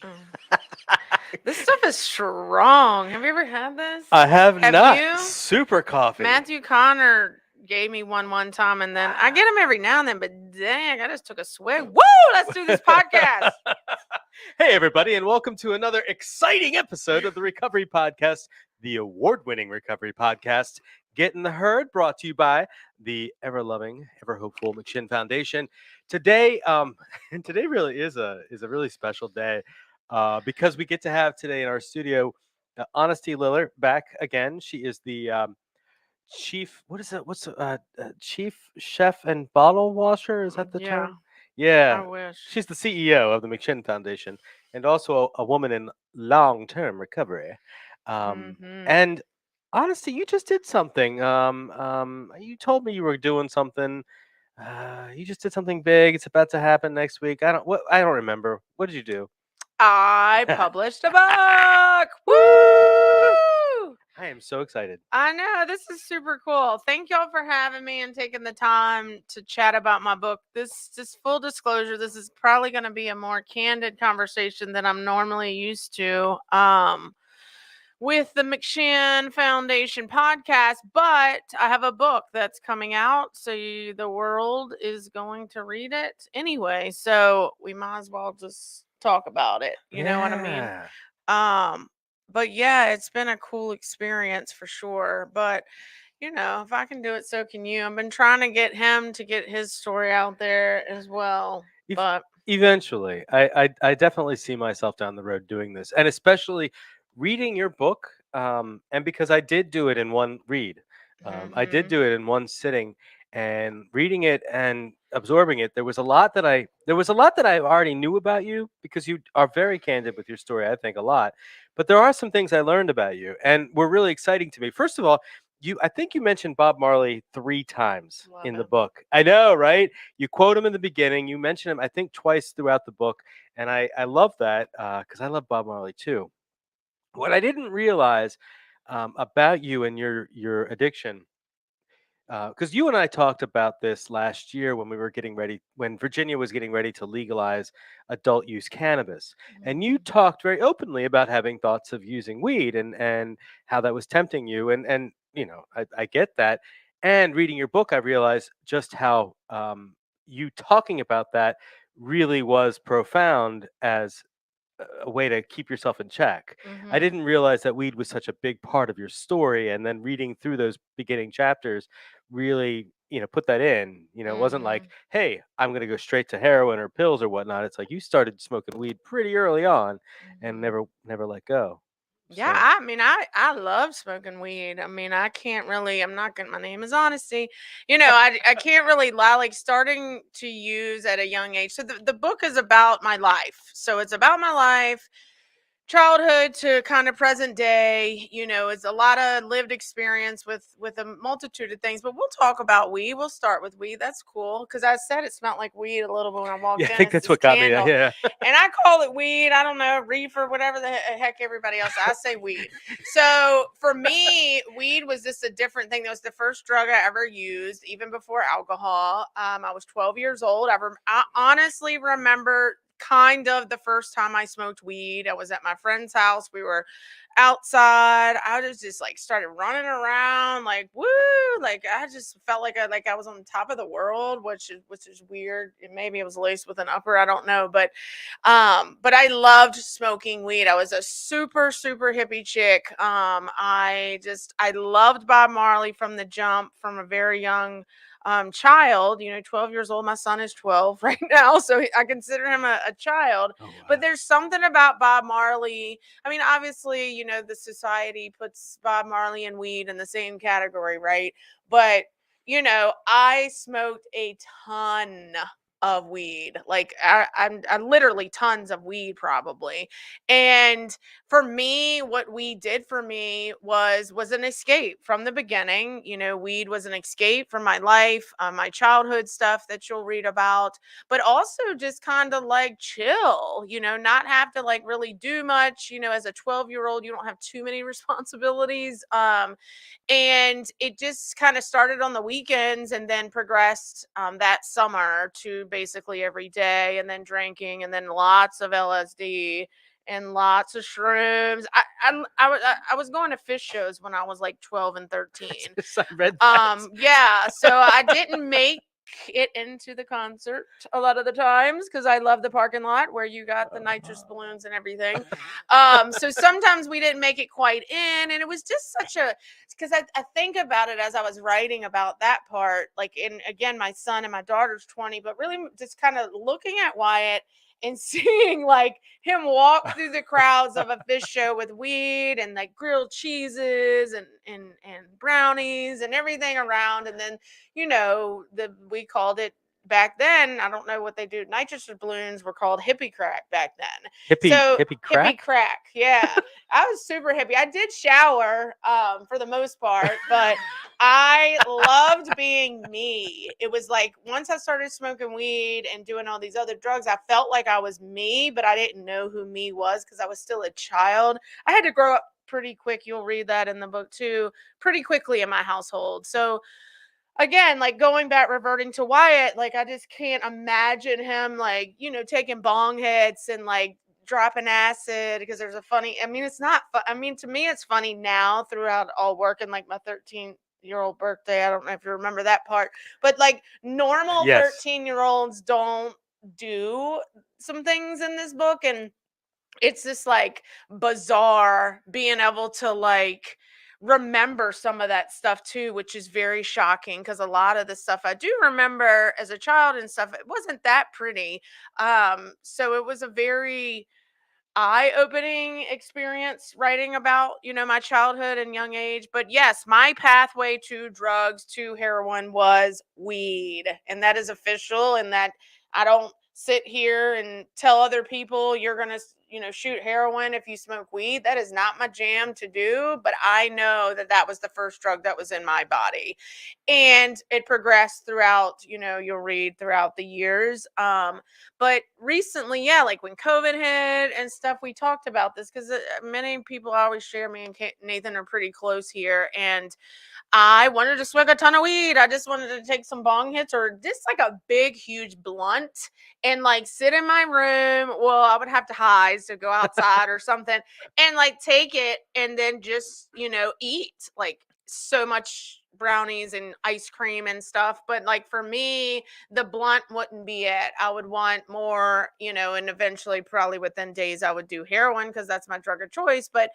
Oh. This stuff is strong. Have you ever had this? I have Have not. you? Super coffee. Matthew Connor gave me one time, and then I get them every now and then. But dang, I just took a swig. Woo! Let's do this podcast. Hey, everybody, and welcome to another exciting episode of the Recovery Podcast, the award-winning recovery podcast. Get in the Herd, brought to you by the ever-loving, ever-hopeful McShin Foundation. Today, today really is a really special day because we get to have today in our studio Honesty Liller back again. She is the chief. What is it? What's chief chef and bottle washer? Is that the Yeah, term? Yeah, I wish. she's the CEO of the McShin Foundation and also a woman in long-term recovery. Mm-hmm. And honestly, you just did something. You told me you were doing something. You just did something big. It's about to happen next week. I don't remember. What did you do? I published a book. Woo! Woo! I am so excited. I know, this is super cool. Thank y'all for having me and taking the time to chat about my book. This just full disclosure, this is probably going to be a more candid conversation than I'm normally used to. With the McShin Foundation podcast, but I have a book that's coming out, so the world is going to read it anyway. So we might as well just talk about it. You know what I mean? Yeah. Um, but yeah, it's been a cool experience for sure. But if I can do it, so can you. I've been trying to get him to get his story out there as well. Ev- But Eventually, I definitely see myself down the road doing this, and especially reading your book. And because I did do it in one read, I did mm-hmm. do it in one sitting, and reading it and absorbing it. There was a lot that I already knew about you because you are very candid with your story. I think a lot, but there are some things I learned about you, and were really exciting to me. First of all, I think you mentioned Bob Marley 3 times Love in the him. book. I know, right? You quote him in the beginning. You mention him, I think, twice throughout the book, and I love that because I love Bob Marley too. What I didn't realize about you and your addiction, because you and I talked about this last year when we were getting ready, when Virginia was getting ready to legalize adult use cannabis, and you Mhm. talked very openly about having thoughts of using weed and how that was tempting you, and I get that. And reading your book, I realized just how you talking about that really was profound as a way to keep yourself in check. I Mhm. didn't realize that weed was such a big part of your story, and then reading through those beginning chapters really, put that in. It wasn't like, Mhm. "Hey, I'm going to go straight to heroin or pills or whatnot." It's like you started smoking weed pretty early on and Mhm. never let go. Yeah, So, I mean, I love smoking weed. I mean, I can't really. I'm not gonna. My name is Honesty. I can't really lie. Like starting to use at a young age. So the book is about my life. So it's about my life, childhood to kind of present day. It's a lot of lived experience with a multitude of things. But we'll talk about weed. We'll start with weed. That's cool because I said it smelled like weed a little bit when I yeah, walked I in. think It's that's this what got me. candle. Yeah. And I call it weed. I don't know, reefer, whatever the heck everybody else. I say weed. So for me, weed was just a different thing. That was the first drug I ever used, even before alcohol. I was 12 years old. I honestly remember kind of the first time I smoked weed. I was at my friend's house. We were outside. I was just like started running around like woo, like I just felt like I was on the top of the world, which is weird. Maybe it was laced with an upper, I don't know, but I loved smoking weed. I was a super super hippie chick. I loved Bob Marley from the jump, from a very young child, 12 years old. My son is 12 right now, so I consider him a child. Oh But wow. there's something about Bob Marley. I mean, obviously, the society puts Bob Marley and weed in the same category, right? But I smoked a ton of weed. Like I literally tons of weed probably. And for me, what weed did for me was an escape from the beginning. Weed was an escape from my life, my childhood stuff that you'll read about, but also just kind of like chill, not have to like really do much. As a 12-year-old, you don't have too many responsibilities. And it just kind of started on the weekends and then progressed that summer to basically every day, and then drinking, and then lots of LSD and lots of shrooms. I was going to fish shows when I was like 12 and 13. I read that. Yeah, so I didn't make it into the concert a lot of the times because I love the parking lot where you got the nitrous balloons and everything. So sometimes we didn't make it quite in, and it was just such a, because I think about it as I was writing about that part, like, in, again, my son and my daughter's 20, but really just kind of looking at Wyatt and seeing like him walk through the crowds of a fish show with weed and like grilled cheeses and brownies and everything around. And then, we called it back then, I don't know what they do, nitrous balloons were called hippie crack back then. So Hippie crack? hippie crack, yeah. I was super hippie. I did shower for the most part, but I loved being me. It was like once I started smoking weed and doing all these other drugs, I felt like I was me, but I didn't know who me was because I was still a child. I had to grow up pretty quick. You'll read that in the book too, pretty quickly in my household. So again, like going back, reverting to Wyatt, like I just can't imagine him like, taking bong hits and like dropping acid, because there's a funny, I mean, it's not, I mean, to me, it's funny now throughout all work, and like my 13-year-old birthday. I don't know if you remember that part, but like normal Yes. 13-year-olds don't do some things in this book. And it's just like bizarre being able to like remember some of that stuff too, which is very shocking because a lot of the stuff I do remember as a child and stuff, it wasn't that pretty. So it was a very eye-opening experience writing about, my childhood and young age. But yes, my pathway to drugs, to heroin, was weed, and that is official. And that I don't sit here and tell other people you're gonna shoot heroin if you smoke weed. That is not my jam to do, but I know that that was the first drug that was in my body, and it progressed throughout, you'll read throughout the years. But recently, yeah, like when COVID hit and stuff, we talked about this because many people always share, me and Nathan are pretty close here. And I wanted to smoke a ton of weed. I just wanted to take some bong hits or just like a big, huge blunt and like sit in my room. Well, I would have to hide, so go outside or something, and like take it and then just, eat like so much brownies and ice cream and stuff. But like for me, the blunt wouldn't be it. I would want more, and eventually, probably within days, I would do heroin because that's my drug of choice. But,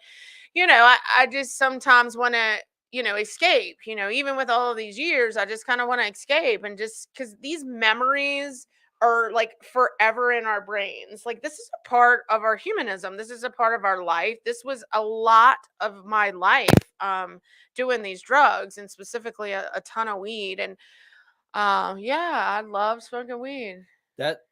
I just sometimes want to, escape, even with all of these years, I just kind of want to escape, and just because these memories are like forever in our brains. Like, this is a part of our humanism. This is a part of our life. This was a lot of my life, doing these drugs, and specifically a ton of weed. And yeah, I love smoking weed. That,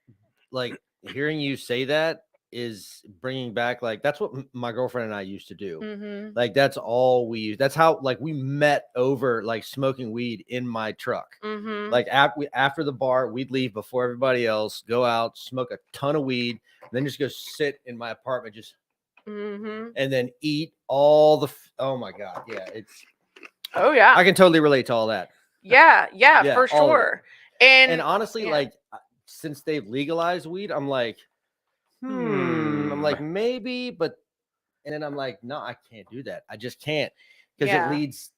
like, hearing you say that is bringing back, like, that's what my girlfriend and I used to do. Mm-hmm. Like, that's all we used. That's how, like, we met over like smoking weed in my truck. Mm-hmm. Like after the bar, we'd leave before everybody else, go out, smoke a ton of weed, then just go sit in my apartment, just Mm-hmm. and then eat all the. Oh my god, yeah, it's. Oh yeah, I can totally relate to all that. yeah, Yeah, for all of sure. it. And And honestly, yeah. like, since they've legalized weed, I'm like, I'm like, maybe, but, and then I'm like, no, I can't do that. I just can't, because Yeah. it leads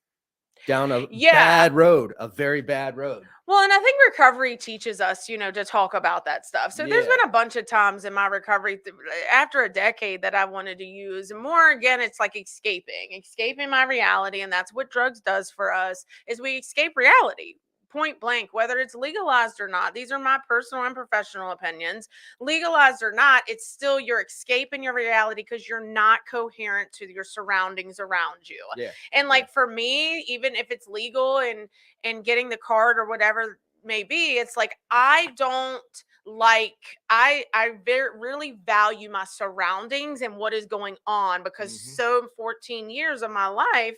down a Yeah. bad road, a very bad road. Well, and I think recovery teaches us, to talk about that stuff. So there's Yeah. been a bunch of times in my recovery after a decade that I wanted to use more. Again, it's like escaping my reality. And that's what drugs does for us, is we escape reality. Point blank, whether it's legalized or not. These are my personal and professional opinions. Legalized or not, it's still you're escaping your reality because you're not coherent to your surroundings around you. Yeah. And like for me, even if it's legal and getting the card or whatever may be, it's like I don't like I really value my surroundings and what is going on, because so 14 years of my life,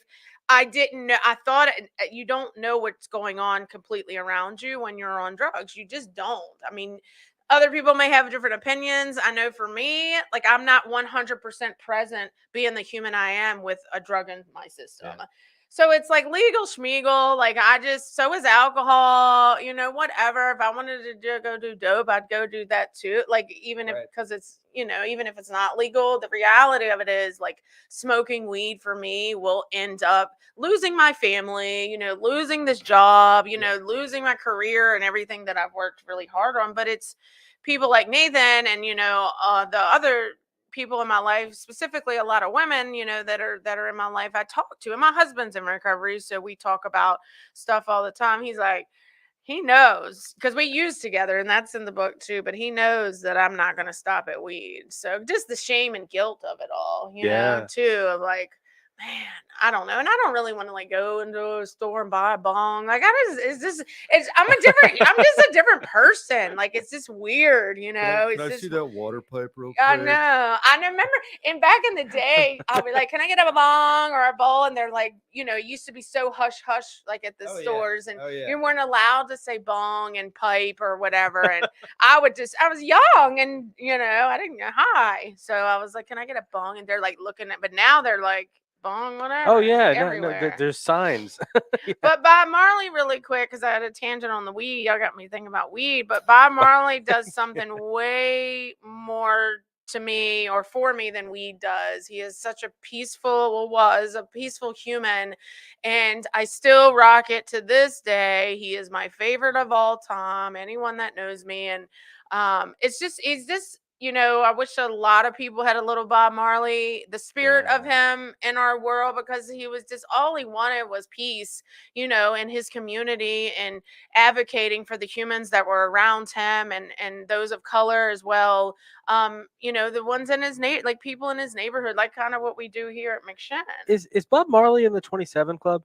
I didn't know. I thought you don't know what's going on completely around you when you're on drugs. You just don't. I mean, other people may have different opinions. I know for me, like I'm not 100% present being the human I am with a drug in my system. Yeah. So it's like legal schmeagle. Like so is alcohol, whatever. If I wanted to go do dope, I'd go do that too. Like even if, Right. because it's, even if it's not legal, the reality of it is like smoking weed for me will end up losing my family, losing this job, losing my career and everything that I've worked really hard on. But it's people like Nathan and, the other people in my life, specifically a lot of women, that are in my life I talk to. And my husband's in recovery, so we talk about stuff all the time. He's like, he knows, because we use together, and that's in the book too, but he knows that I'm not going to stop at weed. So just the shame and guilt of it all, too, of like, man, I don't know. And I don't really want to like go into a store and buy a bong. Like I'm just a different person. Like it's just weird, Can it's I just, see that water pipe real quick? I know. I remember back in the day, I'll be like, can I get a bong or a bowl? And they're like, it used to be so hush hush, like at the stores, and you weren't allowed to say bong and pipe or whatever. And I was young and, I didn't get high. So I was like, can I get a bong? And they're like looking at, but now they're like, bong, whatever. Oh yeah, everywhere. there's signs. Yeah. But Bob Marley, really quick, because I had a tangent on the weed. Y'all got me thinking about weed. But Bob Marley does something way more to me or for me than weed does. He is such a was a peaceful human, and I still rock it to this day. He is my favorite of all time. Anyone that knows me, and it's just I wish a lot of people had a little Bob Marley, the spirit of him in our world, because he was just, all he wanted was peace, in his community, and advocating for the humans that were around him, and those of color as well. The ones in his like people in his neighborhood, like kind of what we do here at McShin. Is Bob Marley in the 27 Club?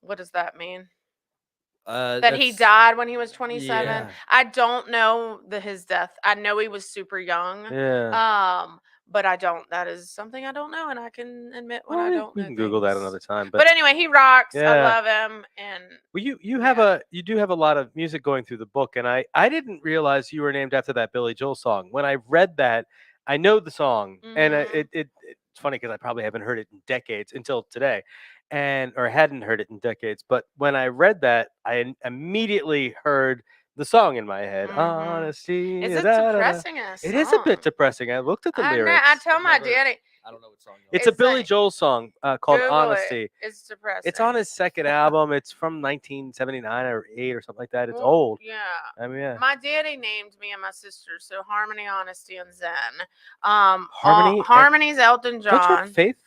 What does that mean? That he died when he was 27. Yeah. I don't know his death. I know he was super young. Yeah. But I don't. That is something I don't know, and I can admit when I don't know. We can Google that another time. But anyway, he rocks. Yeah. I love him. And well, you do have a lot of music going through the book, and I didn't realize you were named after that Billy Joel song. When I read that, I know the song, and it's funny because I probably haven't heard it in decades until today. Or hadn't heard it in decades. But when I read that, I immediately heard the song in my head. Honesty. Is it depressing ass song? It is a bit depressing. I looked at the lyrics. I tell my daddy. I don't know what song. It's a Billy Joel song called Google Honesty. It. It's depressing. It's on his second album. It's from 1979 or 8 or something like that. It's old. Yeah. I mean, yeah. My daddy named me and my sister, so Harmony, Honesty, and Zen. Harmony. Harmony's Elton John. Don't you have Faith?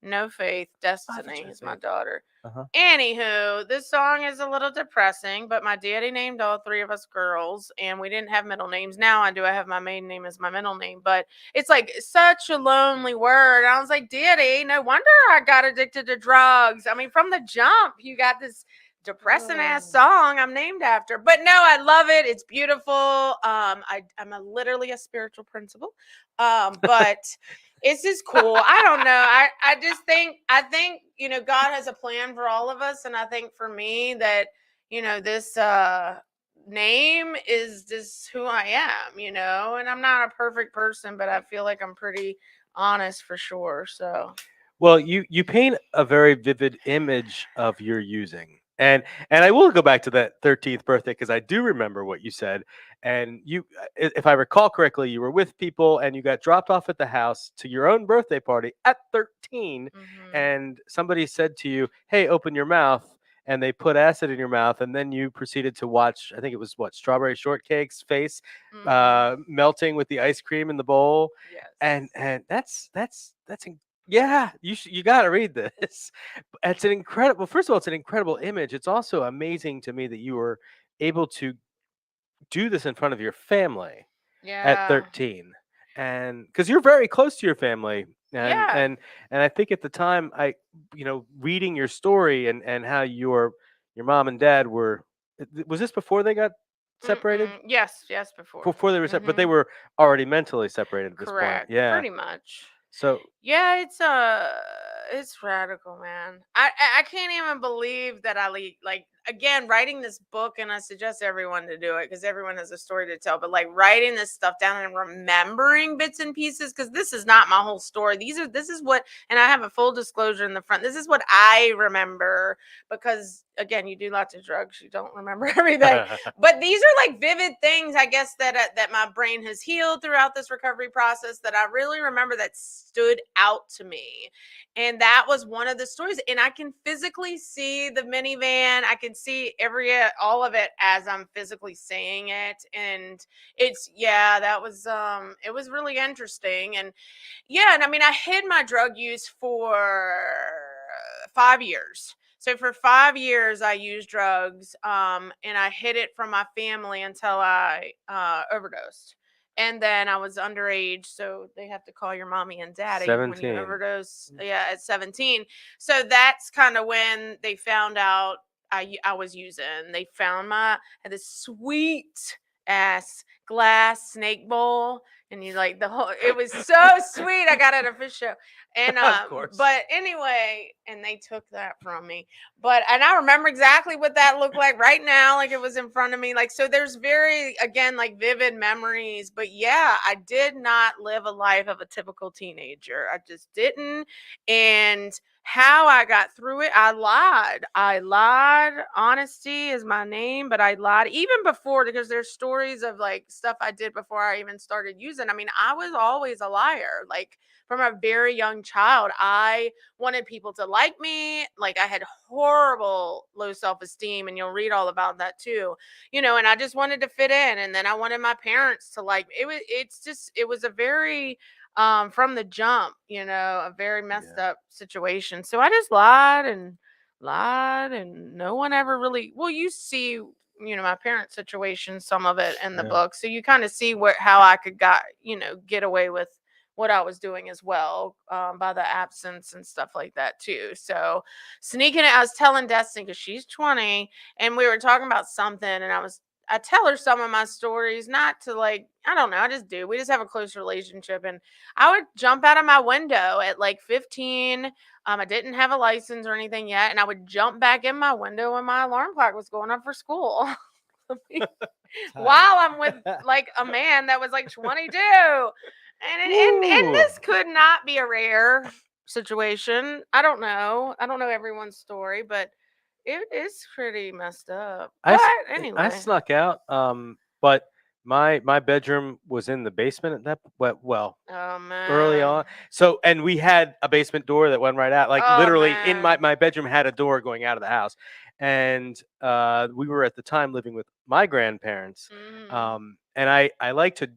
No Faith. Destiny is my daughter. Uh-huh. Anywho, this song is a little depressing, but my daddy named all three of us girls, and we didn't have middle names. Now I do. I have my maiden name as my middle name, but it's like such a lonely word. I was like, Daddy, no wonder I got addicted to drugs. I mean, from the jump, you got this depressing ass song I'm named after. But no, I love it. It's beautiful. I'm literally a spiritual principal. But it's just cool. I don't know. I think God has a plan for all of us, and I think for me that this name is just who I am, and I'm not a perfect person, but I feel like I'm pretty honest for sure. So well, you paint a very vivid image of your using. And I will go back to that 13th birthday because I do remember what you said. And you, if I recall correctly, you were with people and you got dropped off at the house to your own birthday party at 13. And somebody said to you, "Hey, open your mouth." And they put acid in your mouth. And then you proceeded to watch, I think it was Strawberry Shortcake's face melting with the ice cream in the bowl. Yes. And that's yeah, you got to read this. It's an incredible. First of all, it's an incredible image. It's also amazing to me that you were able to do this in front of your family at 13, and because you're very close to your family, and I think at the time, reading your story and how your mom and dad were. Was this before they got separated? Yes, before. Before they were separated, but they were already mentally separated at this Correct. point. Yeah, pretty much. So yeah, it's radical, man. I can't even believe that again, writing this book, and I suggest everyone to do it because everyone has a story to tell, but like writing this stuff down and remembering bits and pieces, because this is not my whole story. This is what, and I have a full disclosure in the front. This is what I remember, because again, you do lots of drugs, you don't remember everything. But these are like vivid things, I guess, that my brain has healed throughout this recovery process that I really remember that stood out to me. And that was one of the stories. And I can physically see the minivan. I can see all of it as I'm physically saying it. And that was, it was really interesting. And yeah, and I mean, I hid my drug use for 5 years. So for 5 years, I used drugs, and I hid it from my family until I overdosed. And then I was underage, so they have to call your mommy and daddy when you 17. overdose. Yeah, at 17. So that's kind of when they found out I was using. They found had this sweet ass glass snake bowl, and you like it was so sweet. I got it at a fish show. And Of course. but anyway, and they took that from me. And I remember exactly what that looked like right now, like it was in front of me. Like, so there's very, again, like vivid memories. But yeah, I did not live a life of a typical teenager. I just didn't. And how I got through it, I lied. Honesty is my name, but I lied even before, because there's stories of like stuff I did before I even started using. I mean, I was always a liar. Like, from a very young child, I wanted people to like me. Like, I had horrible low self-esteem, and you'll read all about that too. And I just wanted to fit in, and then I wanted my parents to like me. It was a very from the jump, a very messed up situation. So I just lied, and no one ever really, well, you see, my parents' situation, some of it in the book. So you kind of see how I could get away with what I was doing as well, by the absence and stuff like that too. So sneaking it, I was telling Destiny, because she's 20, and we were talking about something, and I tell her some of my stories, not to like, I don't know, I just do. We just have a close relationship. And I would jump out of my window at like 15. I didn't have a license or anything yet. And I would jump back in my window when my alarm clock was going up for school. While I'm with like a man that was like 22. And this could not be a rare situation. I don't know. I don't know everyone's story, but it is pretty messed up. But anyway, I snuck out, but my bedroom was in the basement at that. Well, oh man, early on. So, and we had a basement door that went right out. Like, literally, in my bedroom had a door going out of the house, and we were at the time living with my grandparents. And I like to.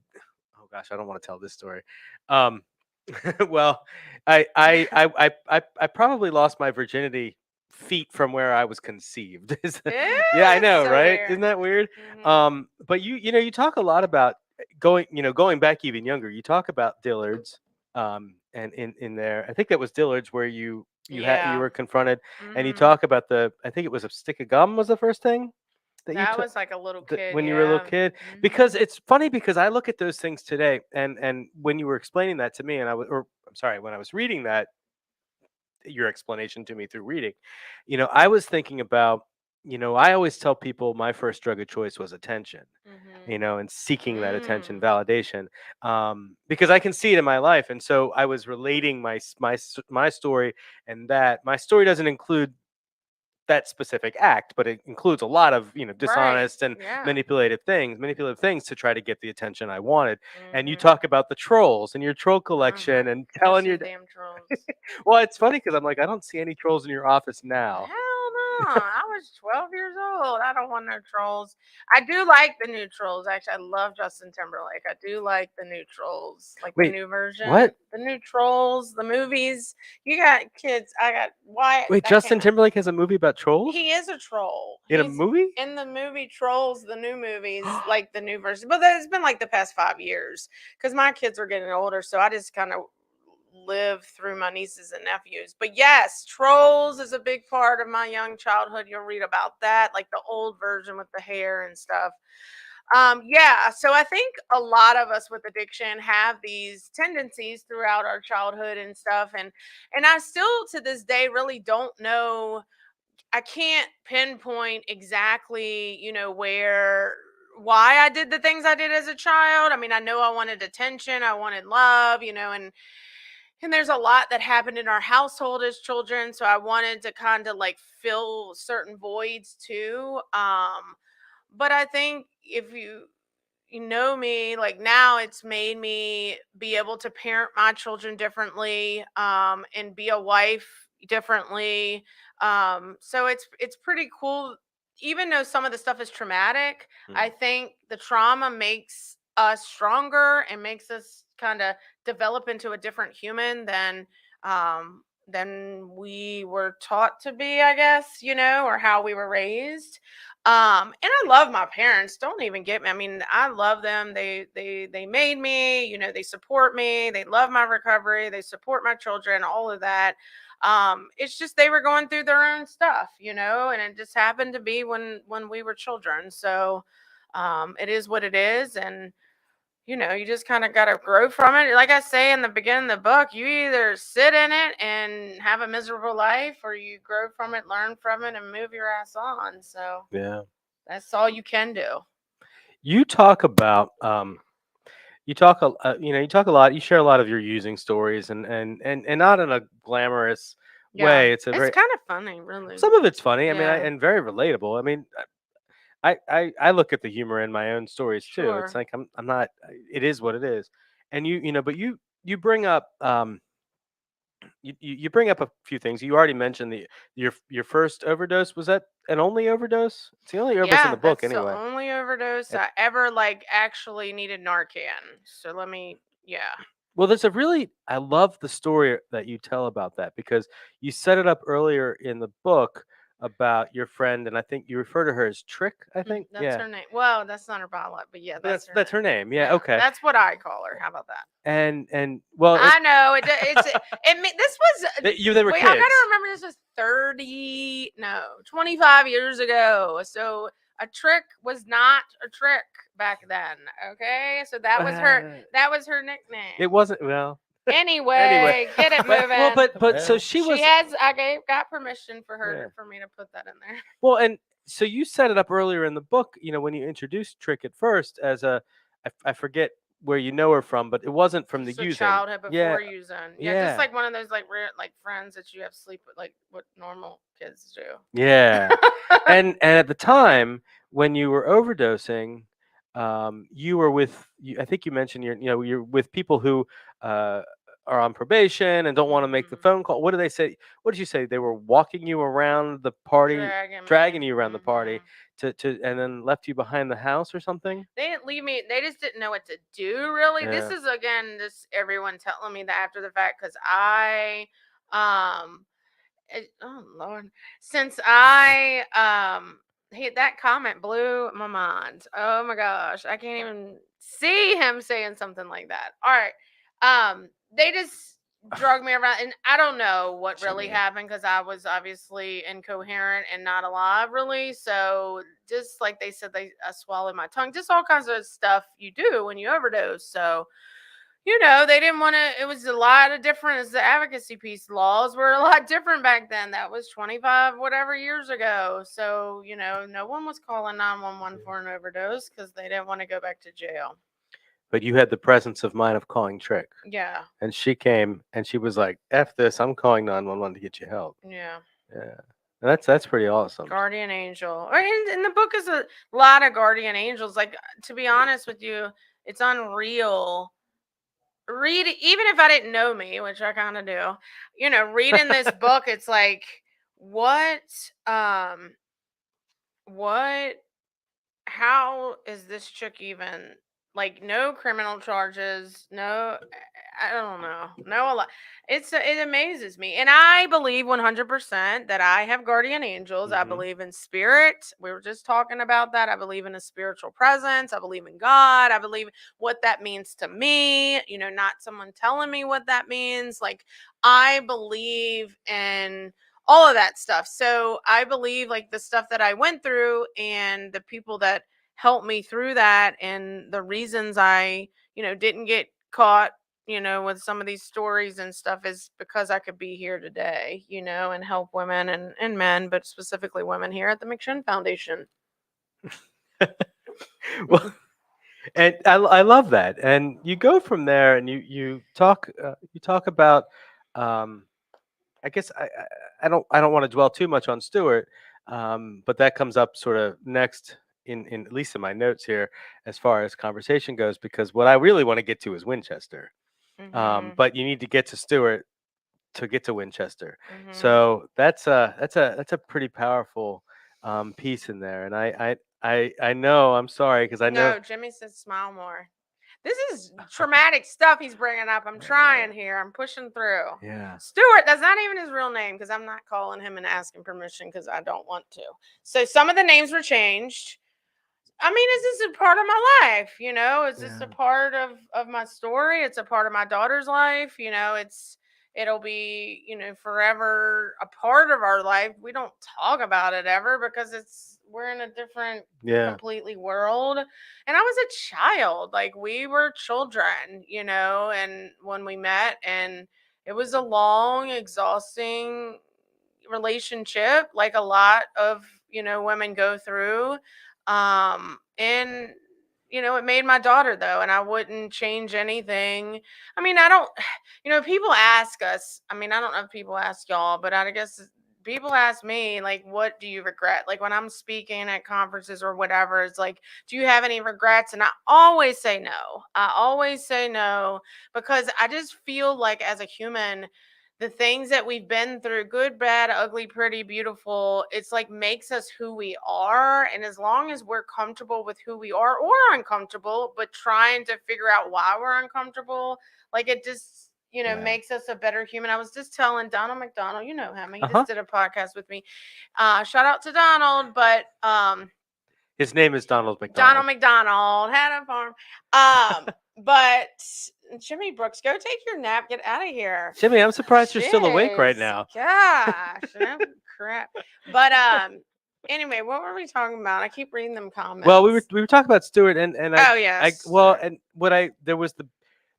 Oh gosh, I don't want to tell this story. Well, I probably lost my virginity feet from where I was conceived. Yeah, I know, so right? weird. Isn't that weird? Mhm. But you talk a lot about going back even younger. You talk about Dillard's, and in there, I think that was Dillard's where you Yeah. were confronted, and you Mhm. talk about I think it was a stick of gum was the first thing that you That took was like a little kid, when you were a little yeah. kid, Mhm. because it's funny, because I look at those things today, and when you were explaining that to me, and I'm sorry, when I was reading that, your explanation to me through reading, I was thinking about, I always tell people my first drug of choice was attention, Mhm. and seeking that attention, validation, because I can see it in my life. And so I was relating my story, and that my story doesn't include that specific act, but it includes a lot of Right. dishonest and Yeah. manipulative things to try to get the attention I wanted. And you Mhm. talk about the trolls and your troll collection, and telling Some your damn trolls. well, it's funny because I'm like, I don't see any trolls in your office now. Hell no. I was 12 years old. I don't want no trolls. I do like the new trolls. Actually, I love Justin Timberlake. I do like the new trolls, like the Wait, new version. what? The new trolls, the movies. You got kids. I got Wyatt. Wait, That Justin came out. Timberlake has a movie about trolls He is a troll. in a He's movie? in the movie Trolls, the new movies, like the new version. But it's been like the past 5 years, because my kids are getting older. So I just kind of live through my nieces and nephews. But yes, Trolls is a big part of my young childhood. You'll read about that, like the old version with the hair and stuff. Yeah, so I think a lot of us with addiction have these tendencies throughout our childhood and stuff. And I still to this day really don't know I can't pinpoint exactly, why I did the things I did as a child. I mean, I know I wanted attention, I wanted love, and there's a lot that happened in our household as children, so I wanted to kind of like fill certain voids too. But I think if you know me, like now it's made me be able to parent my children differently, and be a wife differently. So it's pretty cool. Even though some of the stuff is traumatic, I think the trauma makes us stronger and makes us kind of develop into a different human than we were taught to be, I guess, or how we were raised. And I love my parents. Don't even get me. I mean, I love them. They made me, they support me. They love my recovery. They support my children, all of that. It's just they were going through their own stuff, and it just happened to be when we were children. So it is what it is, and you just kind of got to grow from it. Like I say in the beginning of the book, you either sit in it and have a miserable life, or you grow from it, learn from it, and move your ass on. So Yeah. that's all you can do. You talk about you talk a lot. You share a lot of your using stories, and not in a glamorous Yeah. way. It's a It's very kind of funny, really. some of it's funny. I mean, Yeah. and very relatable. I mean, I look at the humor in my own stories too. It's Sure. like I'm not. It is what it is, and but you bring up you bring up a few things. You already mentioned your first overdose. Was that an only overdose? It's the only overdose in Yeah, the book that's the anyway. only overdose And- I ever like actually needed Narcan. So yeah. Well, there's a really I love the story that you tell about that because you set it up earlier in the book about your friend, and I think you refer to her as Trick. I think, That's yeah, her name. Well, that's not her biological, but yeah, but that's her that's name. her name. Yeah, Yeah, okay. that's what I call her. How about that? And well, I know this was they were wait, I kids. gotta remember this was 25 years ago. So a trick was not a trick back then. Okay, so that was her nickname. It wasn't well. Anyway, Anyway, get it moving. but so Well, she was Got permission for her yeah. for me to put that in there. Well, and so you set it up earlier in the book. When you introduced Trick at first as I forget where you know her from, but it wasn't from the Just a using. childhood Yeah, before using. Yeah, just yeah, like one of those like rare like friends that you have sleep with, like what normal kids do. yeah. And at the time when you were overdosing, you were with I think you mentioned you're with people who uh, are on probation and don't want to make the Mhm. phone call. What did they say? What did you say? They were walking you around the party, dragging Dragging me. you around the party and then left you behind the house or something. They didn't leave me. They just didn't know what to do. Really, this Yeah. is again, this everyone telling me that after the fact because um, oh Lord, since I that comment blew my mind. Oh my gosh, I can't even see him saying something like that. All right, they just drug me around, and I don't know what really Jimmy. happened because I was obviously incoherent and not alive, really. So just like they said, I swallowed my tongue, just all kinds of stuff you do when you overdose. So they didn't want to. It was a lot of different. As the advocacy piece, laws were a lot different back then. That was 25 whatever years ago. So no one was calling 911 for an overdose because they didn't want to go back to jail. But you had the presence of mind of calling Trick, Yeah, and she came and she was like, "F this! I'm calling 911 to get you help." yeah. Yeah, and that's pretty awesome. Guardian angel. And the book is a lot of guardian angels. Like, to be honest with you, it's unreal. Read even if I didn't know me, which I kind of do. Reading this book, it's like what um what how is this chick even, like, no criminal charges, no, I don't know, no, a lot. It amazes me, and I believe 100% that I have guardian angels. I Mhm. believe in spirit. We were just talking about that. I believe in a spiritual presence. I believe in God. I believe what that means to me, not someone telling me what that means. Like, I believe in all of that stuff. So I believe, like, the stuff that I went through and the people that helped me through that and the reasons I, didn't get caught, with some of these stories and stuff is because I could be here today, and help women and men, but specifically women here at the McShin Foundation. Well, and I love that. And you go from there, and you talk about. I guess I don't want to dwell too much on Stewart, but that comes up sort of next in at least in my notes here as far as conversation goes, because what I really want to get to is Winchester. Mhm. But you need to get to Stewart to get to Winchester. Mhm. So that's a pretty powerful piece in there. And I know, I'm sorry, because I know. No, Jimmy says smile more. This is traumatic stuff he's bringing up. I'm trying here. I'm pushing through. Yeah. Stewart, that's not even his real name because I'm not calling him and asking permission because I don't want to. So some of the names were changed. I mean, it's just a part of my life, It's just Yeah. a part of my story. It's a part of my daughter's life, it'll be, forever a part of our life. We don't talk about it ever because we're in a different Yeah. completely world. And I was a child, like we were children, and when we met, and it was a long, exhausting relationship, like a lot of, women go through. And it made my daughter though, and I wouldn't change anything. I mean, I don't, people ask us, I mean, I don't know if people ask y'all, but I guess people ask me, like, what do you regret? Like when I'm speaking at conferences or whatever, it's like, do you have any regrets? And I always say no. I always say no because I just feel like as a human, the things that we've been through, good, bad, ugly, pretty, beautiful, it's like makes us who we are. And as long as we're comfortable with who we are or uncomfortable, but trying to figure out why we're uncomfortable, like it just, Yeah. makes us a better human. I was just telling Donald McDonald, you know him, he Uh-huh. just did a podcast with me. Shout out to Donald, but His name is Donald Donald McDonald. McDonald had a farm. But Jimmy Brooks, go take your nap. Get out of here. Jimmy, I'm surprised you're still awake right Jeez, now. Gosh, crap. But anyway, what were we talking about? I keep reading them comments. Well, we were talking about Stewart, and Oh yes. and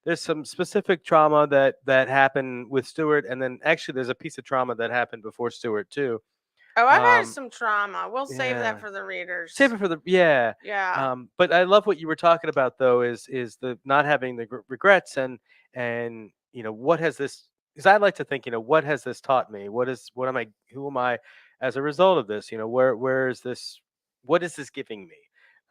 there's some specific trauma that happened with Stewart, and then actually there's a piece of trauma that happened before Stewart too. Oh, I've had some trauma. We'll save Yeah. that for the readers. Save it for the Yeah. But I love what you were talking about though, is the not having the regrets, and what has this? Because I like to think, what has this taught me? Who am I as a result of this? Where is this? What is this giving me?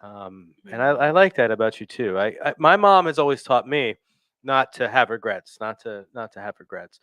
And I like that about you too. My mom has always taught me not to have regrets, not to have regrets.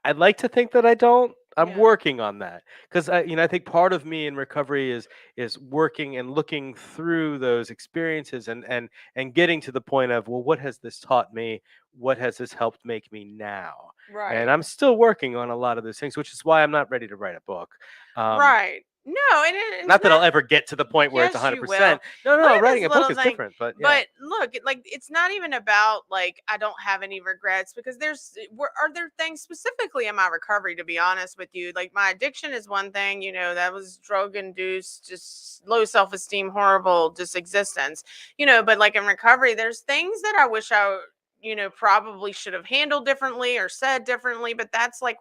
I'd like to think that I don't. I'm Yeah. working on that, because I think part of me in recovery is working and looking through those experiences, and getting to the point of, well, what has this taught me? What has this helped make me now? Right. And I'm still working on a lot of those things, which is why I'm not ready to write a book. Right. No, and it's Not that I'll ever get to the point where Yes, it's you 100%. will. No, Look at writing this a book little is thing. different, but yeah. But look, like it's not even about like I don't have any regrets, because are there things specifically in my recovery, to be honest with you. Like my addiction is one thing, that was drug induced, just low self-esteem, horrible just existence. But like in recovery, there's things that I wish I probably should have handled differently or said differently, but that's like,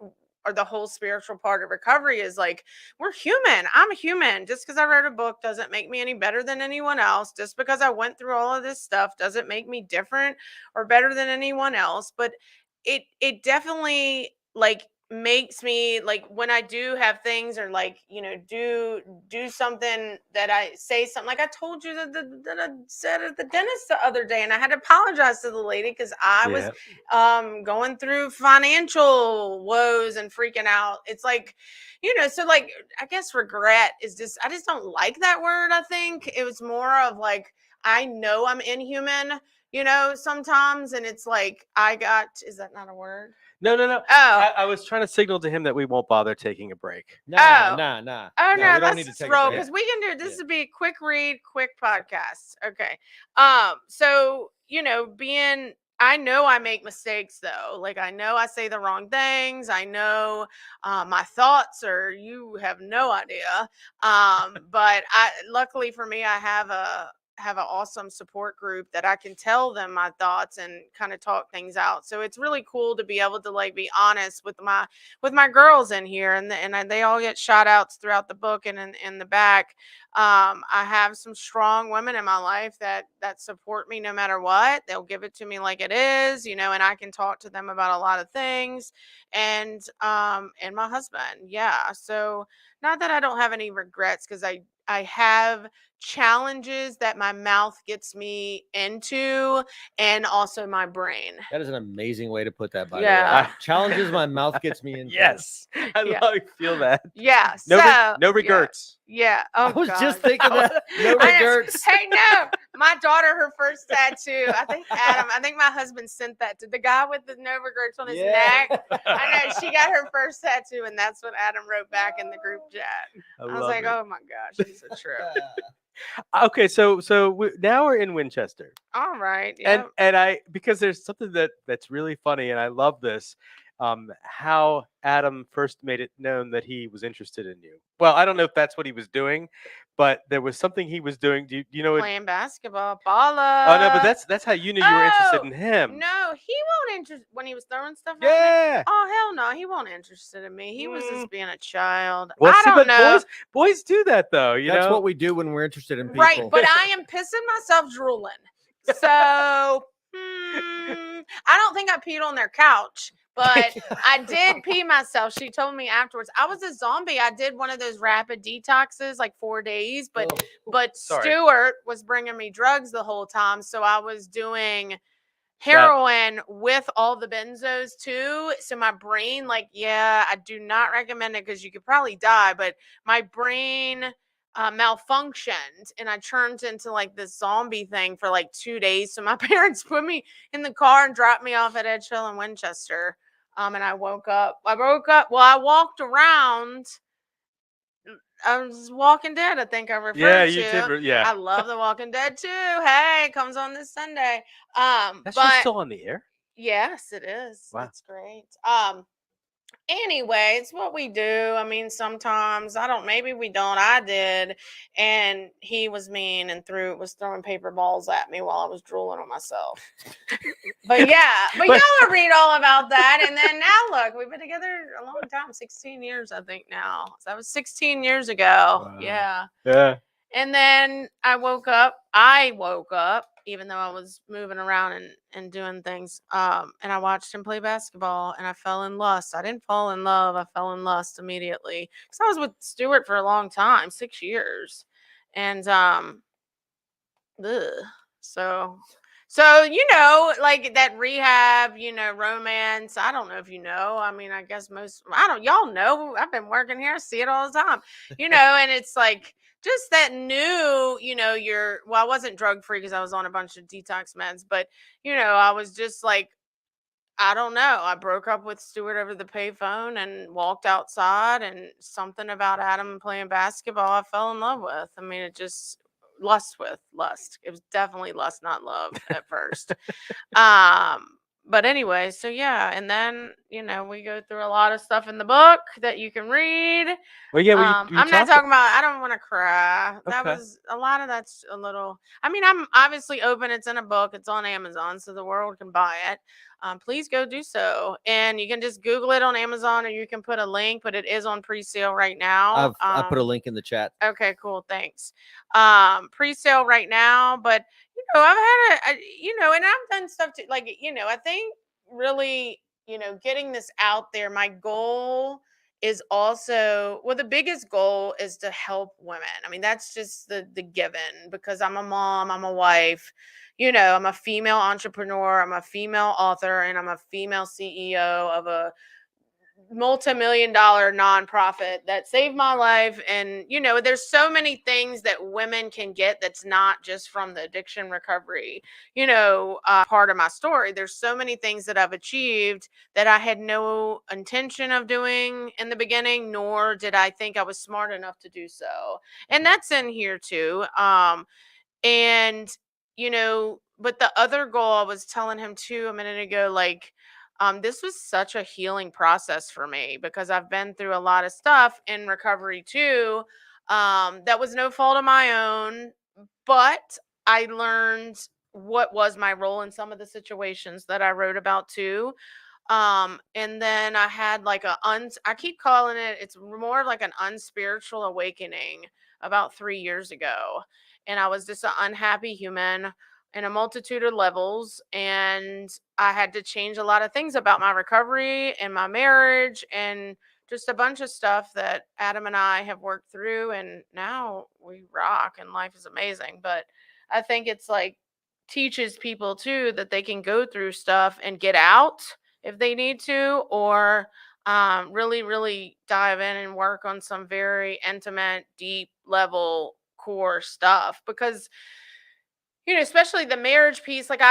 or the whole spiritual part of recovery is like, we're human. I'm human. Just because I wrote a book doesn't make me any better than anyone else. Just because I went through all of this stuff doesn't make me different or better than anyone else. But it definitely like makes me, like when I do have things, or like do something, that I say something like I told you that I said at the dentist the other day, and I had to apologize to the lady because I was going through financial woes and freaking out. It's like, so like I guess regret is just, I just don't like that word. I think it was more of like, I know I'm inhuman, sometimes, and it's like is that not a word? No. Oh. I was trying to signal to him that we won't bother taking a break. Nah. Oh No, no, we don't need let's to take roll, a break. because we can do this. Yeah. Would be a quick read, quick podcast. Okay. So I know I make mistakes though. Like I know I say the wrong things. I know my thoughts are, you have no idea. But luckily for me, I have have an awesome support group that I can tell them my thoughts and kind of talk things out. So it's really cool to be able to like be honest with my girls in here, and they all get shout outs throughout the book and in the back. I have some strong women in my life that support me no matter what. They'll give it to me like it is, and I can talk to them about a lot of things. And my husband, yeah. So not that I don't have any regrets, because I have challenges that my mouth gets me into, and also my brain. That is an amazing way to put that, by Yeah. the way. Challenges my mouth gets me into. Yes, I Yeah. love feel that. Yeah. No, So no regrets. yeah. I Oh, was God. just thinking that. No I know. regrets. Hey, no, my daughter, her first tattoo. I think my husband sent that to the guy with the no regrets on his neck. I know, she got her first tattoo, and that's what Adam wrote back in the group chat. I was like, oh my gosh, it's a trip. Okay, so now we're in Winchester. All right. Yep. And I, because there's something that's really funny, and I love this. How Adam first made it known that he was interested in you. Well, I don't know if that's what he was doing, but there was something he was doing. Do you know what? Playing basketball, baller. Oh no, but that's how you knew you were interested in him. No, he won't interest when he was throwing stuff at me. Yeah. Oh, hell no, he won't interested in me. He was just being a child. Well, I see, don't but know. boys do that though. That's know what we do when we're interested in people. Right, but I am pissing myself drooling. So I don't think I peed on their couch, but I did pee myself. She told me afterwards. I was a zombie. I did one of those rapid detoxes, like 4 days, but Sorry. Stuart was bringing me drugs the whole time, so I was doing heroin with all the benzos too. So my brain, like, yeah, I do not recommend it because you could probably die, but my brain malfunctioned, and I turned into like this zombie thing for like 2 days. So my parents put me in the car and dropped me off at Edge Hill in Winchester. And I woke up. Well, I walked around. I was Walking Dead, I think I referred Yeah, to. you did. Yeah, I love The Walking Dead too. Hey, it comes on this Sunday. That's just still on the air. Yes, it is. Wow. It's great. Anyway, it's what we do. I mean, sometimes maybe we don't. I did. And he was mean and was throwing paper balls at me while I was drooling on myself. But yeah, but y'all will read all about that. And then now look, we've been together a long time, 16 years, I think now. So that was 16 years ago. Wow. Yeah. Yeah. And then I woke up, even though I was moving around and doing things. And I watched him play basketball, and I fell in lust. I didn't fall in love. I fell in lust immediately. Because I was with Stuart for a long time, 6 years. And so, like that rehab, romance. I don't know if you know. I mean, I guess y'all know. I've been working here. I see it all the time, and it's like, just that new, I wasn't drug free because I was on a bunch of detox meds, but, I was just like, I don't know. I broke up with Stuart over the payphone and walked outside, and something about Adam playing basketball I fell in love with. I mean, it just lust. It was definitely lust, not love at first. But anyway, so yeah, and then we go through a lot of stuff in the book that you can read. Well, yeah, I'm not talking about. I don't want to cry. That Okay. was a lot of that's a little. I mean, I'm obviously open. It's in a book. It's on Amazon, so the world can buy it. Please go do so, and you can just Google it on Amazon, or you can put a link. But it is on pre-sale right now. I put a link in the chat. Okay, cool. Thanks. Pre-sale right now, but I've had and I've done stuff too. Like, I think really, getting this out there, my goal is also, the biggest goal is to help women. I mean, that's just the given, because I'm a mom, I'm a wife, I'm a female entrepreneur, I'm a female author, and I'm a female CEO of a multi-million-dollar nonprofit that saved my life. And there's so many things that women can get that's not just from the addiction recovery part of my story. There's so many things that I've achieved that I had no intention of doing in the beginning, nor did I think I was smart enough to do so. And that's in here too. And but the other goal, I was telling him too a minute ago, like, this was such a healing process for me, because I've been through a lot of stuff in recovery too. That was no fault of my own, but I learned what was my role in some of the situations that I wrote about too. And then I had like I keep calling it, it's more of like an unspiritual awakening about 3 years ago. And I was just an unhappy human in a multitude of levels. And I had to change a lot of things about my recovery and my marriage and just a bunch of stuff that Adam and I have worked through. And now we rock and life is amazing. But I think it's like teaches people too that they can go through stuff and get out if they need to, or really, really dive in and work on some very intimate, deep level core stuff. Because, especially the marriage piece, like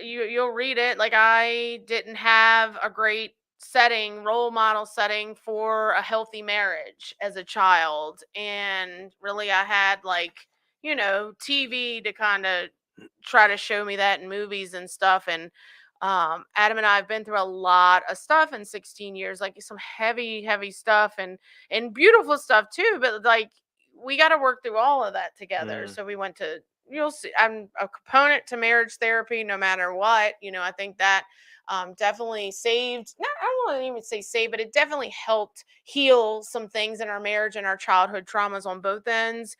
you'll read it, like I didn't have a great role model setting for a healthy marriage as a child. And really, I had like, TV to kind of try to show me that in movies and stuff. And Adam and I have been through a lot of stuff in 16 years, like some heavy, heavy stuff and beautiful stuff too. But like we got to work through all of that together. Mm. So we went to, you'll see, I'm a component to marriage therapy no matter what. I think that definitely saved, not, I don't want to even say save, but it definitely helped heal some things in our marriage and our childhood traumas on both ends.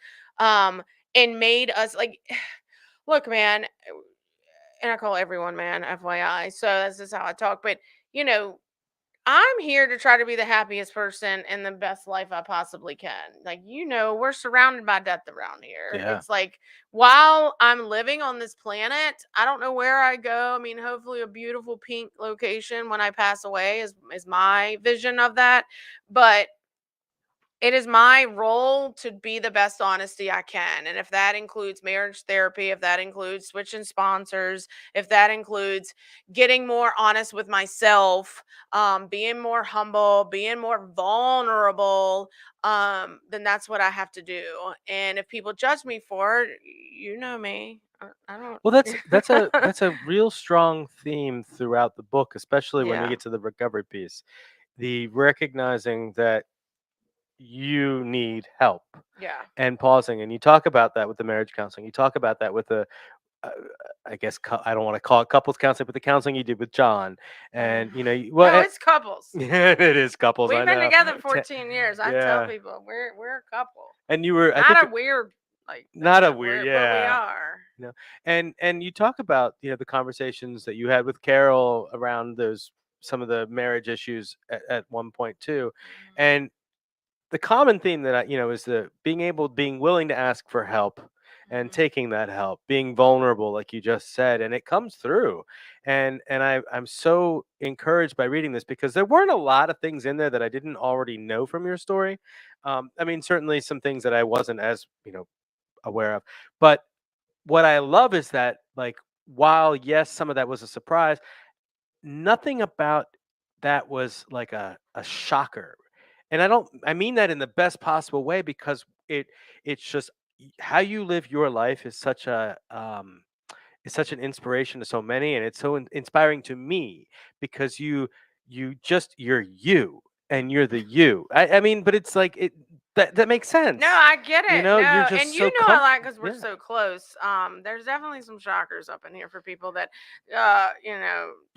And made us like, look, man, and I call everyone man, FYI. So that's just how I talk. But, you know, I'm here to try to be the happiest person and the best life I possibly can. Like, we're surrounded by death around here. Yeah. It's like while I'm living on this planet, I don't know where I go. I mean, hopefully a beautiful pink location when I pass away is my vision of that. But it is my role to be the best honesty I can. And if that includes marriage therapy, if that includes switching sponsors, if that includes getting more honest with myself, being more humble, being more vulnerable, then that's what I have to do. And if people judge me for it, you know me. I don't. Well, that's a real strong theme throughout the book, especially when we Yeah. get to the recovery piece. The recognizing that you need help Yeah. and pausing, and you talk about that with the marriage counseling. You talk about that with the uh, I guess I don't want to call it couples counseling, but the counseling you did with John, Uh, and no, it's couples. yeah, it is couples. We've I been know. together 14 years. I tell Yeah, people we're a couple. and you were, I think, Not a weird like thing, not a but weird, we yeah. are. No, and you talk about the conversations that you had with Carol around those some of the marriage issues at one point too, Mhm. and the common theme that is the being willing to ask for help and Mhm. taking that help, being vulnerable, like you just said, and it comes through. And I'm so encouraged by reading this because there weren't a lot of things in there that I didn't already know from your story. I mean, certainly some things that I wasn't as aware of, but what I love is that, like, while yes, some of that was a surprise, nothing about that was like a shocker. And I mean that in the best possible way, because it's just how you live your life is such a is such an inspiration to so many, and it's so inspiring to me because you're you, and you're the you. I mean, but it's like that makes No, sense. I get it. No, You're and just you so know I like because we're yeah. so close. There's definitely some shockers up in here for people that, Yeah.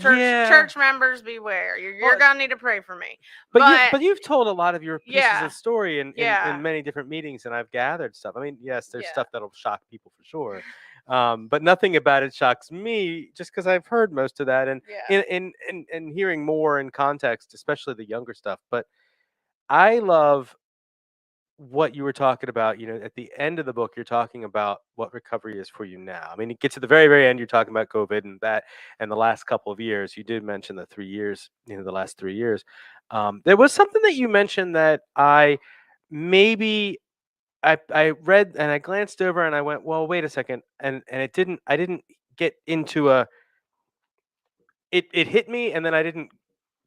church members beware. You're Well, gonna need to pray for me. but But you've told a lot of your pieces yeah, of story in yeah, many different meetings, and I've gathered stuff. I mean, yes, there's yeah, stuff that'll shock people for sure, but nothing about it shocks me, just because I've heard most of that, and yeah. in hearing more in context, especially the younger stuff. But I love what you were talking about. At the end of the book, you're talking about what recovery is for you now. I mean, it gets to the very, very end. You're talking about COVID and that, and the last couple of years. You did mention the 3 years. The last 3 years. There was something that you mentioned that maybe I read and I glanced over and I went, well, wait a second, and it didn't. I didn't get into a. It hit me, and then I didn't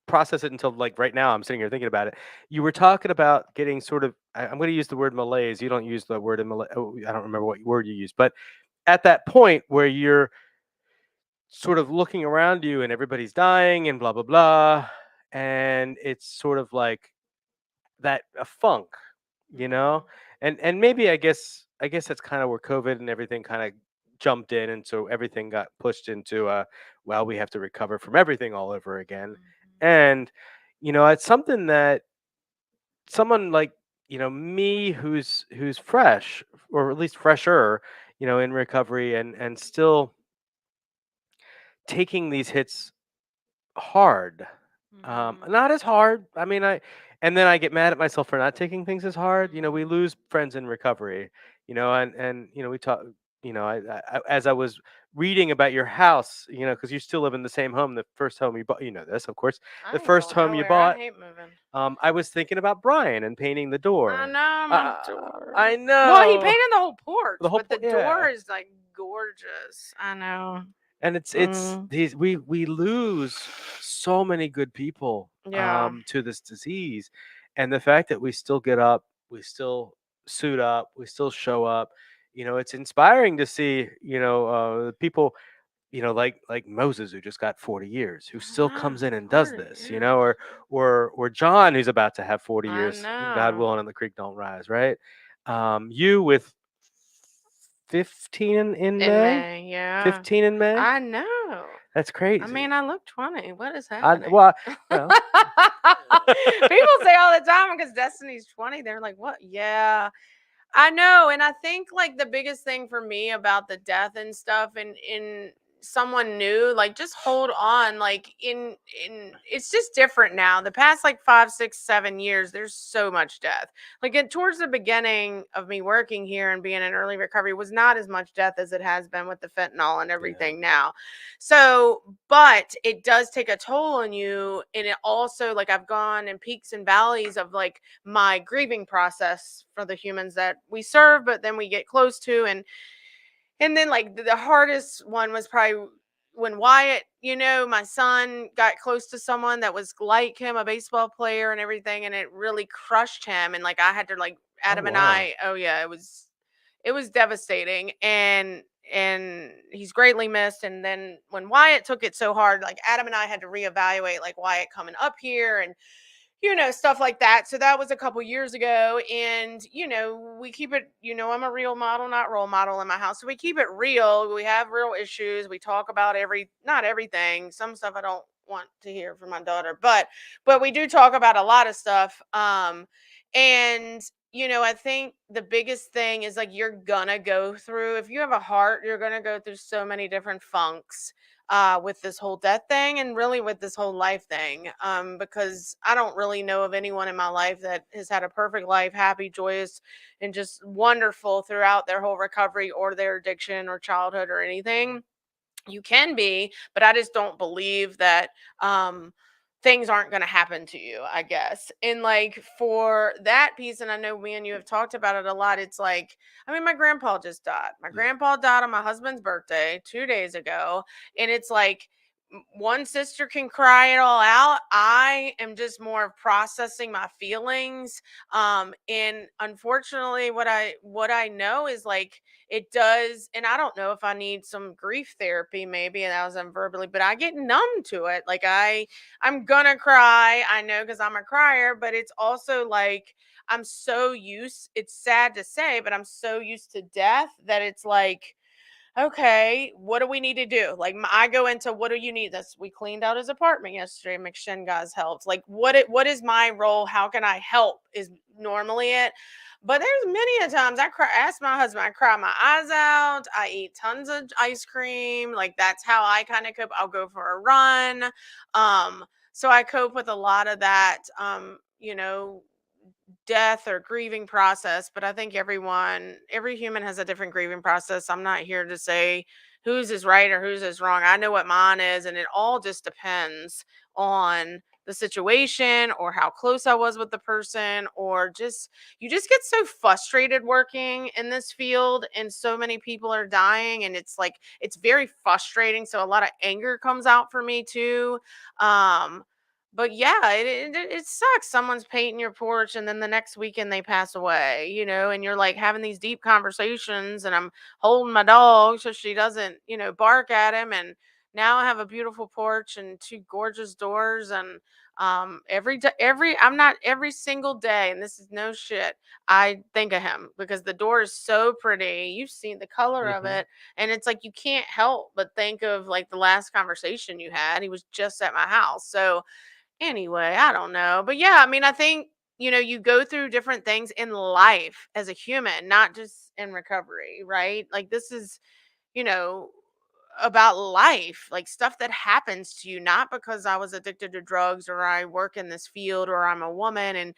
process it until, like, right now. I'm sitting here thinking about it. You were talking about getting sort of, I'm going to use the word malaise. You don't use the word in Malay. Oh, I don't remember what word you used, but at that point where you're sort of looking around you and everybody's dying and blah blah blah, and it's sort of like that a funk, you know, Mhm. and maybe I guess that's kind of where COVID and everything kind of jumped in, and so everything got pushed into well, we have to recover from everything all over again. And it's something that someone like me, who's fresh, or at least fresher, in recovery, and still taking these hits hard. Not as hard. I mean, and then I get mad at myself for not taking things as hard. We lose friends in recovery. And we talk. As I was reading about your house, because you still live in the same home, the first home you bought. You know this, of course. I The ain't first going home you nowhere. I bought. hate moving. I was thinking about Brian and painting the I door. know my door. I know. Well, he painted the whole porch, The whole but the yeah. door is like gorgeous. I know. And it's these we lose so many good people Yeah. to this disease, and the fact that we still get up, we still suit up, we still show up. It's inspiring to see people, like Moses, who just got 40 years, who still comes in and does 40, this, yeah. or John, who's about to have 40 I years, God know. willing, and the creek don't rise, right? You with 15 in In May. May, yeah. 15 in May. I know. That's crazy. I mean, I look 20. What is I, happening? well, People say all the time because Destiny's 20. They're like, what? Yeah. I know, and I think like the biggest thing for me about the death and stuff, and in someone new, like just hold on, like in it's just different now. The past like 5, 6, 7 years, there's so much death. Like towards the beginning of me working here and being in early recovery was not as much death as it has been with the fentanyl and everything now. So, but it does take a toll on you, and it also, like, I've gone in peaks and valleys of like my grieving process for the humans that we serve, but then we get close to, and then like the hardest one was probably when Wyatt, my son got close to someone that was like him, a baseball player and everything, and it really crushed him, and like I had to like Adam and I, oh yeah, it was devastating, and he's greatly missed. And then when Wyatt took it so hard, like Adam and I had to reevaluate like Wyatt coming up here, and stuff like that. So that was a couple years ago. And, we keep it, I'm a real model, not role model in my house. So we keep it real. We have real issues. We talk about not everything. Some stuff I don't want to hear from my daughter, but we do talk about a lot of stuff. And, I think the biggest thing is like, you're gonna go through, if you have a heart, you're gonna go through so many different funks with this whole death thing, and really with this whole life thing, because I don't really know of anyone in my life that has had a perfect life, happy, joyous, and just wonderful throughout their whole recovery or their addiction or childhood or anything. You can be, but I just don't believe that things aren't going to happen to you, I guess. And like for that piece, and I know me and you have talked about it a lot, it's like, I mean, my grandpa just died. My grandpa died on my husband's birthday 2 days ago. And it's like, one sister can cry it all out. I am just more of processing my feelings. And unfortunately, what I know is like, it does, and I don't know if I need some grief therapy, maybe, and that was verbally, but I get numb to it. Like I'm gonna cry, I know, because I'm a crier, but it's also like I'm so used, it's sad to say, but I'm so used to death that it's like, okay, what do we need to do? Like I go into, what do you need? This, we cleaned out his apartment yesterday. McShin guys helped. Like what is my role? How can I help? Is normally it. But there's many a times I cry. Ask my husband. I cry my eyes out. I eat tons of ice cream. Like that's how I kind of cope. I'll go for a run. So I cope with a lot of that. Death or grieving process. But I think every human has a different grieving process. I'm not here to say whose is right or whose is wrong. I know what mine is, and it all just depends on the situation or how close I was with the person, or just you just get so frustrated working in this field, and so many people are dying, and it's like it's very frustrating. So a lot of anger comes out for me too. But yeah, it sucks. Someone's painting your porch, and then the next weekend they pass away, and you're like having these deep conversations, and I'm holding my dog so she doesn't, bark at him. And now I have a beautiful porch and 2 gorgeous doors, and I'm not every single day, and this is no shit, I think of him because the door is so pretty. You've seen the color of Mhm. it, and it's like you can't help but think of like the last conversation you had. He was just at my house. So anyway, I don't know. But yeah, I mean, I think, you go through different things in life as a human, not just in recovery, right? Like this is, you know, about life, like stuff that happens to you, not because I was addicted to drugs or I work in this field or I'm a woman and,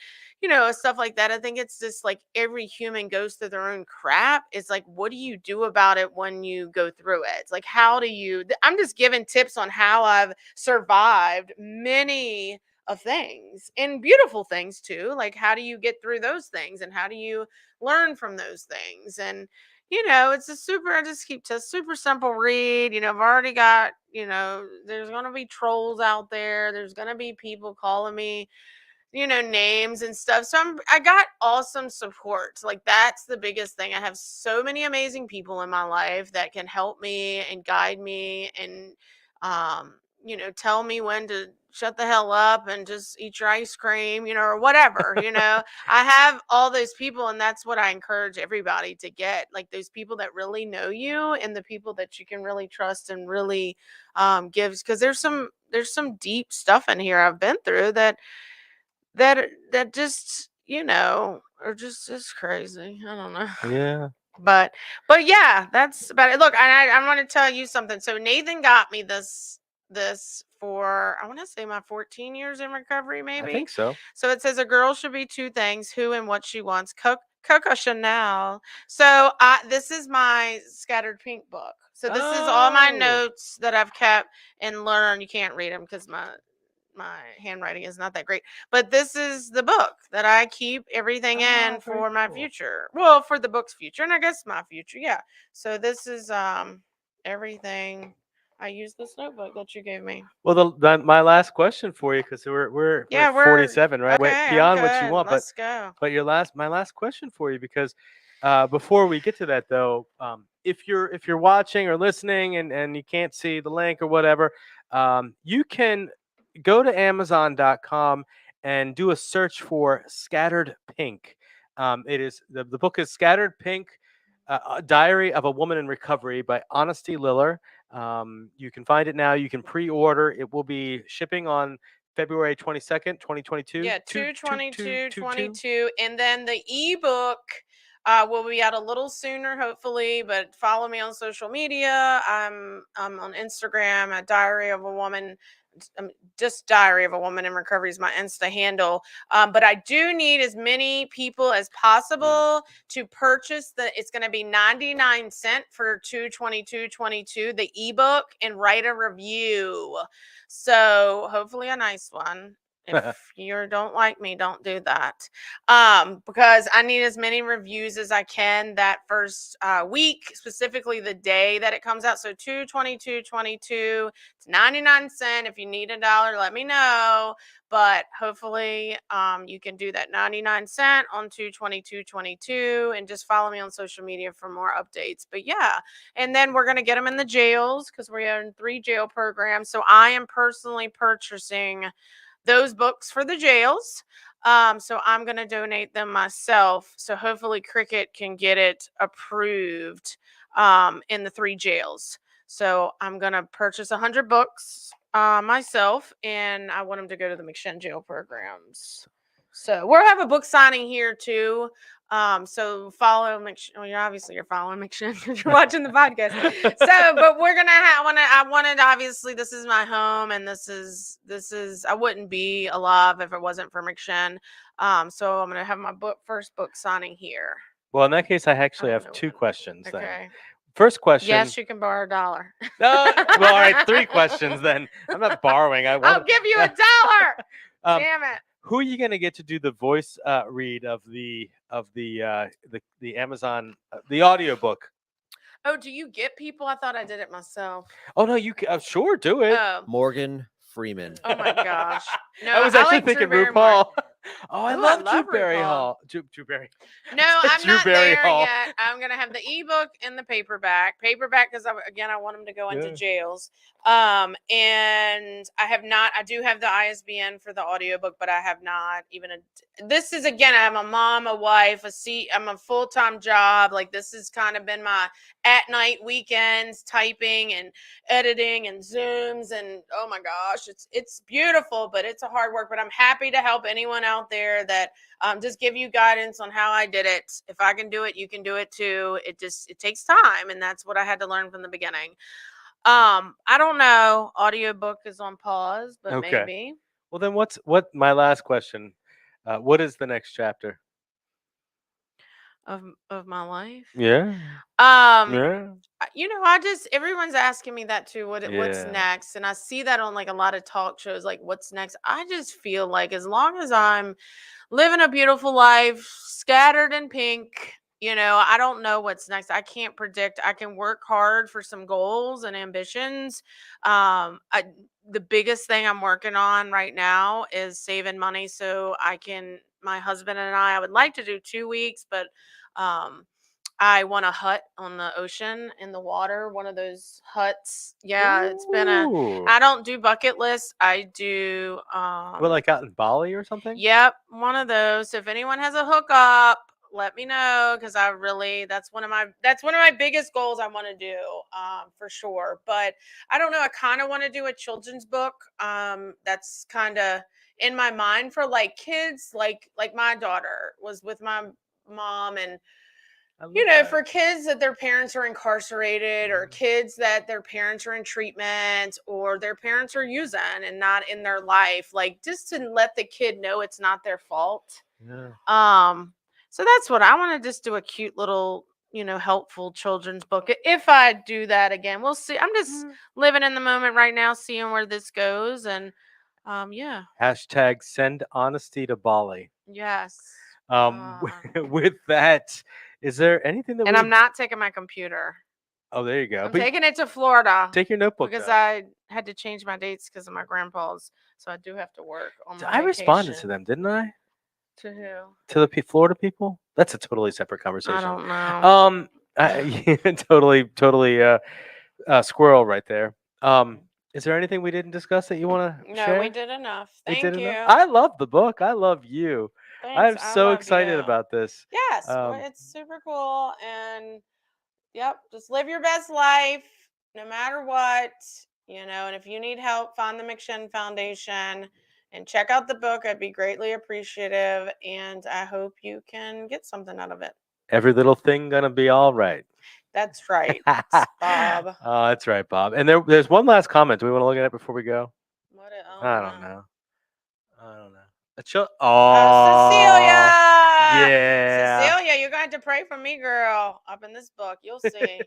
stuff like that. I think it's just like every human goes through their own crap. It's like, what do you do about it when you go through it? It's like, how do you, I'm just giving tips on how I've survived many of things and beautiful things too. Like, how do you get through those things and how do you learn from those things? And it's I just keep to super simple read. I've already got, there's going to be trolls out there. There's going to be people calling me, names and stuff. So I got awesome support. Like that's the biggest thing. I have so many amazing people in my life that can help me and guide me and, tell me when to shut the hell up and just eat your ice cream, or whatever, I have all those people, and that's what I encourage everybody to get, like those people that really know you and the people that you can really trust and really gives, because there's some deep stuff in here I've been through that just are just crazy. I don't know. Yeah. But yeah, that's about it. Look, I want to tell you something. So Nathan got me this for, I want to say, my 14 years in recovery, I maybe. think so. So it says a girl should be two things: who and what she wants. Coco Chanel. So this is my Scattered Pink book. So this is all my Oh. notes that I've kept and learned. You can't read them because my handwriting is not that great, but this is the book that I keep everything in Oh, very for my cool. future. Well, for the book's future, and I guess my future. Yeah. So this is everything. I use this notebook that you gave me. Well, my last question for you, because we're Yeah, at 47, right? okay. I'm Beyond what you good. want, Let's go. but my last question for you, because before we get to that though, if you're watching or listening and you can't see the link or whatever, you can go to Amazon.com and do a search for Scattered Pink. It is the book is Scattered Pink, a Diary of a Woman in Recovery by Honesty Liller. You can find it now. You can pre-order. It will be shipping on February 22nd, 2022. Yeah, 2/22/22, and then the ebook will be out a little sooner, hopefully. But follow me on social media. I'm on Instagram at Diary of a Woman. Just Diary of a Woman in Recovery is my Insta handle. But I do need as many people as possible to purchase it's going to be 99 cents for 2/22/22, the ebook, and write a review. So hopefully a nice one. If you don't like me, don't do that. Because I need as many reviews as I can that first week, specifically the day that it comes out. So 2/22/22, it's 99 cents. If you need $1, let me know. But hopefully you can do that 99 cents on 2/22/22, and just follow me on social media for more updates. But yeah, and then we're going to get them in the jails because we're in 3 jail programs. So I am personally purchasing those books for the jails. So I'm going to donate them myself. So hopefully Cricket can get it approved in the 3 jails. So I'm going to purchase 100 books myself, and I want them to go to the McShin jail programs. So we'll have a book signing here too. So follow McShin. Well, you're following McShin because you're watching the podcast. So, but we're gonna have. I wanted. Obviously, this is my home, and this is. I wouldn't be alive if it wasn't for McShin. So I'm gonna have my first book signing here. Well, in that case, I actually don't have know 2 what- questions then. Okay. First question. Yes, you can borrow $1. No. Well, all right, 3 questions then. I'm not borrowing. I'll want. give you $1. Damn it. Who are you going to get to do the voice read of the Amazon the audiobook? Oh, do you get people? I thought I did it myself. Oh no, you can sure do it. Oh. Morgan Freeman. Oh my gosh. No, I was actually like Drew thinking Barrymore. RuPaul. Oh, I Ooh, love love Drewberry RuPaul. Hall. Drewberry. No, I said I'm not Drewberry there Hall. yet. I'm gonna have the ebook and the paperback. Paperback because again I want them to go into Yeah. jails. And I have not. I do have the ISBN for the audiobook, but I have not even. This is again. I'm a mom, a wife, I'm a full-time job. Like this has kind of been my at night weekends typing and editing and Zooms and oh my gosh, it's beautiful, but it's a hard work. But I'm happy to help anyone out there that just give you guidance on how I did it. If I can do it, you can do it too. It takes time, and that's what I had to learn from the beginning. I don't know. Audiobook is on pause, but Okay. maybe. Well, then what? My last question. What is the next chapter? Of my life. Yeah. Um, Yeah. everyone's asking me that too. What's Yeah. next? And I see that on like a lot of talk shows, like what's next. I just feel like as long as I'm living a beautiful life, scattered in pink. I don't know what's next. I can't predict. I can work hard for some goals and ambitions. The biggest thing I'm working on right now is saving money so I can. My husband and I would like to do 2 weeks, but I want a hut on the ocean in the water, one of those huts. Yeah, it's been Ooh. I don't do bucket lists. I do Well, like out in Bali or something? Yep, one of those. So if anyone has a hookup, let me know because that's one of my biggest goals I want to do for sure. But I don't know. I kind of want to do a children's book. That's kind of in my mind for like kids, like my daughter was with my mom and I love that. for kids that their parents are incarcerated or kids that their parents are in treatment or their parents are using and not in their life, like just to let the kid know it's not their fault. Yeah. So that's what I want to just do, a cute little, helpful children's book. If I do that again, we'll see. I'm just living in the moment right now, seeing where this goes. And yeah. Hashtag send honesty to Bali. Yes. With that, is there anything that And I'm not taking my computer. Oh, there you go. I'm taking it to Florida. Take your notebook because though. I had to change my dates because of my grandpa's, so I do have to work on my I responded to vacation. them, didn't I? To who? To the Florida people? That's a totally separate conversation. I don't know. Totally squirrel right there. Is there anything we didn't discuss that you want to share? No, we did enough. Thank you. I love the book. I love you. Thanks. I'm so excited about this. Yes, it's super cool, and yep, just live your best life, no matter what, And if you need help, find the McShin Foundation and check out the book. I'd be greatly appreciative, and I hope you can get something out of it. Every little thing gonna be all right. That's right, Bob. Oh, that's right, Bob. And there's one last comment. Do we want to look at it before we go? What? I don't know. Cecilia. Yeah. Cecilia, you're going to have to pray for me, girl, up in this book. You'll see.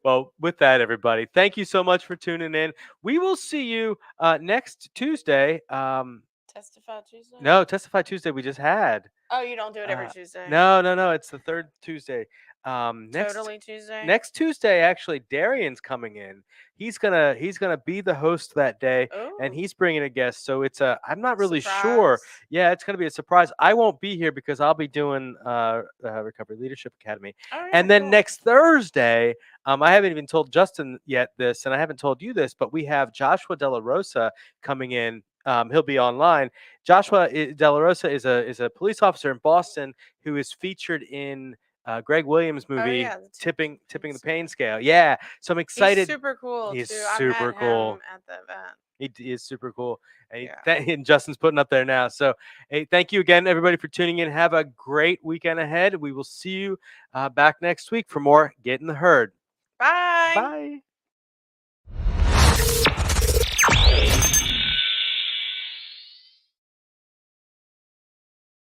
Well, with that, everybody, thank you so much for tuning in. We will see you next Tuesday. Testify Tuesday? No, Testify Tuesday we just had. Oh, you don't do it every Tuesday? No. It's the third Tuesday. Totally Tuesday? Next Tuesday, actually, Darian's coming in. He's gonna be the host that day, and he's bringing a guest. So it's I'm not really sure. Yeah, it's gonna be a surprise. I won't be here because I'll be doing Recovery Leadership Academy, and then next Thursday, I haven't even told Justin yet this, and I haven't told you this, but we have Joshua Della Rosa coming in. He'll be online. Joshua Della Rosa is a police officer in Boston who is featured in Greg Williams' movie, tipping the pain scale. Yeah, so I'm excited. He's super cool. He's too. super cool. Him at the event. He is super cool, and, and Justin's putting up there now. So, hey, thank you again, everybody, for tuning in. Have a great weekend ahead. We will see you back next week for more Get in the Herd. Bye. Bye.